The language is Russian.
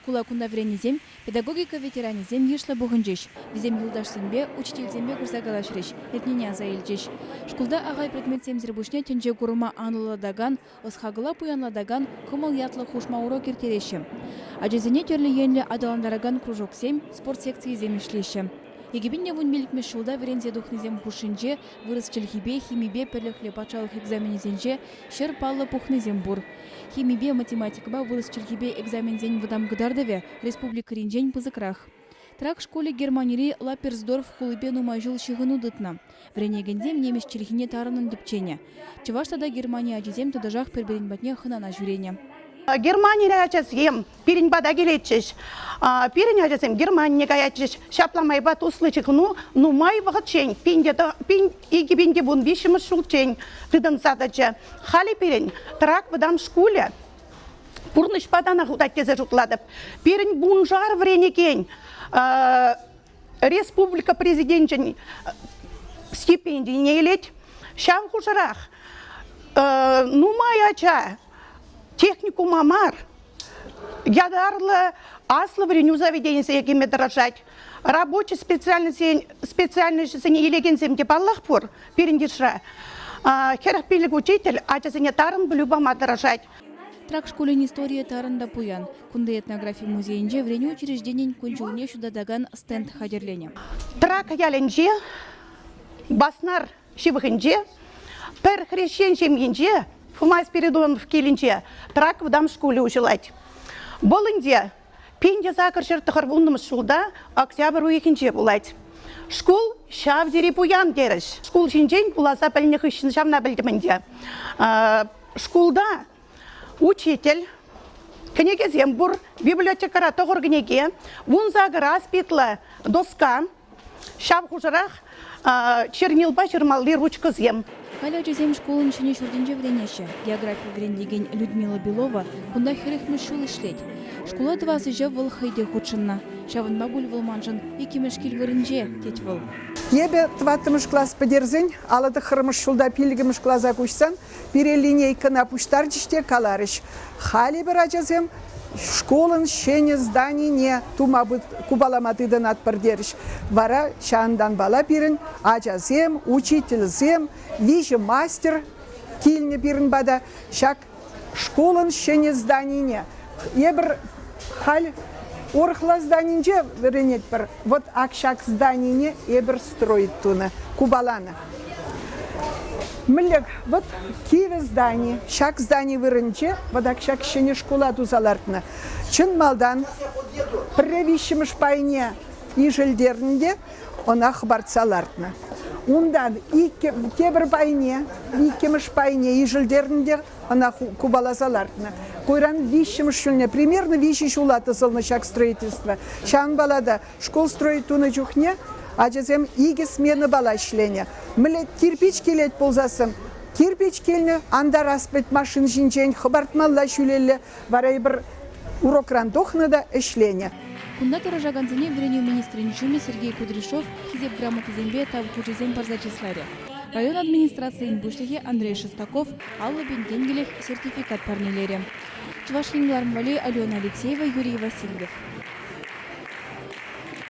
школа кунда вренезем, педагогика ветеранезем ешлі бұғынжеш. Візем юлдашсенбе, учительзембе күрсагалашреш, етнене заилжеш. Школда ағай предметсем зірбушне тенже курыма аныладаган, ысхагыла пуянладаган, кымыл ятлы хушмауро кертереші. Ажезіне терлі енлі адаландараган кружоксем, спорт секции земешлеші. Егебинне вон мелікмеш шулда верензе духнезем хушинже, вырыс челхибе, химибе перліхле пачалық экзаменезенже, шер паллы пухнезем бур. Химибе математикаба вырыс челхибе экзамензен выдам гыдардыве, республика ринжен пызыкрах. Трак школе Германии Лаперсдорф хулыбе нумайжыл шығыну дытна. Вренегендем немеш челхине тарынын дүпчене. Чываштада Германия ажезем тудажақ перберін батне хынана жүрене. Германия ачасем, пирень бада келетчеш. Пирень ачасем Германия гаячеш. Шапламай бат услычек, ну май вахчень. Пинь иги пинде вон вишем шулчень. Тыдан садача. Хали пирень. Трак выдам школе. Пурныш падана худатезе жутладып. Пирень бунжар вренекен. Республика президентчен стипендий не елеть. Шам хужарах. Ну май ача. Технику мамар. Ядарлы аслы вреню заведенесе екеме дорожать. Рабочий специальность не елегенсем деп Аллах пор перендешра. Херахпилик учитель, ачасыне тарын блюбама дорожать. Трак школен история тарында пуян. Кунда этнография музейінже вреню учрежденен күнчіліне шудадаган стенд хадерлене. Трак яленже, баснар шивыхынже, пер хрещен шемгенже, Фумай Спиридон в Килинче, трак в дам школе училать. Болынде, пенде закаршыр тахарвундым шулда, октябрь уекенче булать. Школ шав дери пуян дереш. Школ шинчен буласа пельних ищен шавна бельдеменде. Школда учитель, княгезем бур, библиотекара тогор княге, вунзаг распитла доска, шав хужарах, чернилба чермалли ручка зем. Халя жезем школын ішіне шурденже вренеші. География врендеген Людмила Белова кунда херехмеш шул ішлет. Школа двасы же выл хайде худшынна. Шавын бабуль выл манжын, екемешкел вырынже, тет выл. Ебе тваттымыш класс подерзін, алады хырмыш шулда пилігіміш класса кучсан, пире линейка на пуштар жіште каларыш. Хали бір ажазем, школын шене зданий не тумабыт кубаламатыдан атпардеріш. Вара шандан бала пирін, ажазем, учительзем, вижі мастер килне пирін бада, шак школын шене зданий не. Ебір хал орхла зданинже веренет бір, вот акшак зданий не ебір строит туна, кубалана. Мілік, вот Киеве здание, шак здание вырынче, вот акшак шене школа тузалартына. Чын малдан, превишіміш пайне ижелдерінде, она хбарцалартына. Ундан кебір пайне, икеміш пайне ижелдерінде, она кубалазалартына. Койран вишіміш шулне, примерно виші шулаты сылны шак строительства. Шан балада школ строит туна чухне, Ачасем иге смены бала ішлене. Мілі кирпич келет болзасым. Кирпич келіне анда распет машин жинчен, хабартмалла шүлелі, барай бір урокран тохнада ішлене. Кунда таражаганзыне вреню министринчуме Сергей Кудряшов хизеп грамоты зембе тав кучезем барзачисларе. Район администрациян бушлихе Андрей Шестаков аллы бен денгелех сертификат парнелере. Чувашинглар Алена Алексеева, Юрий Васильев.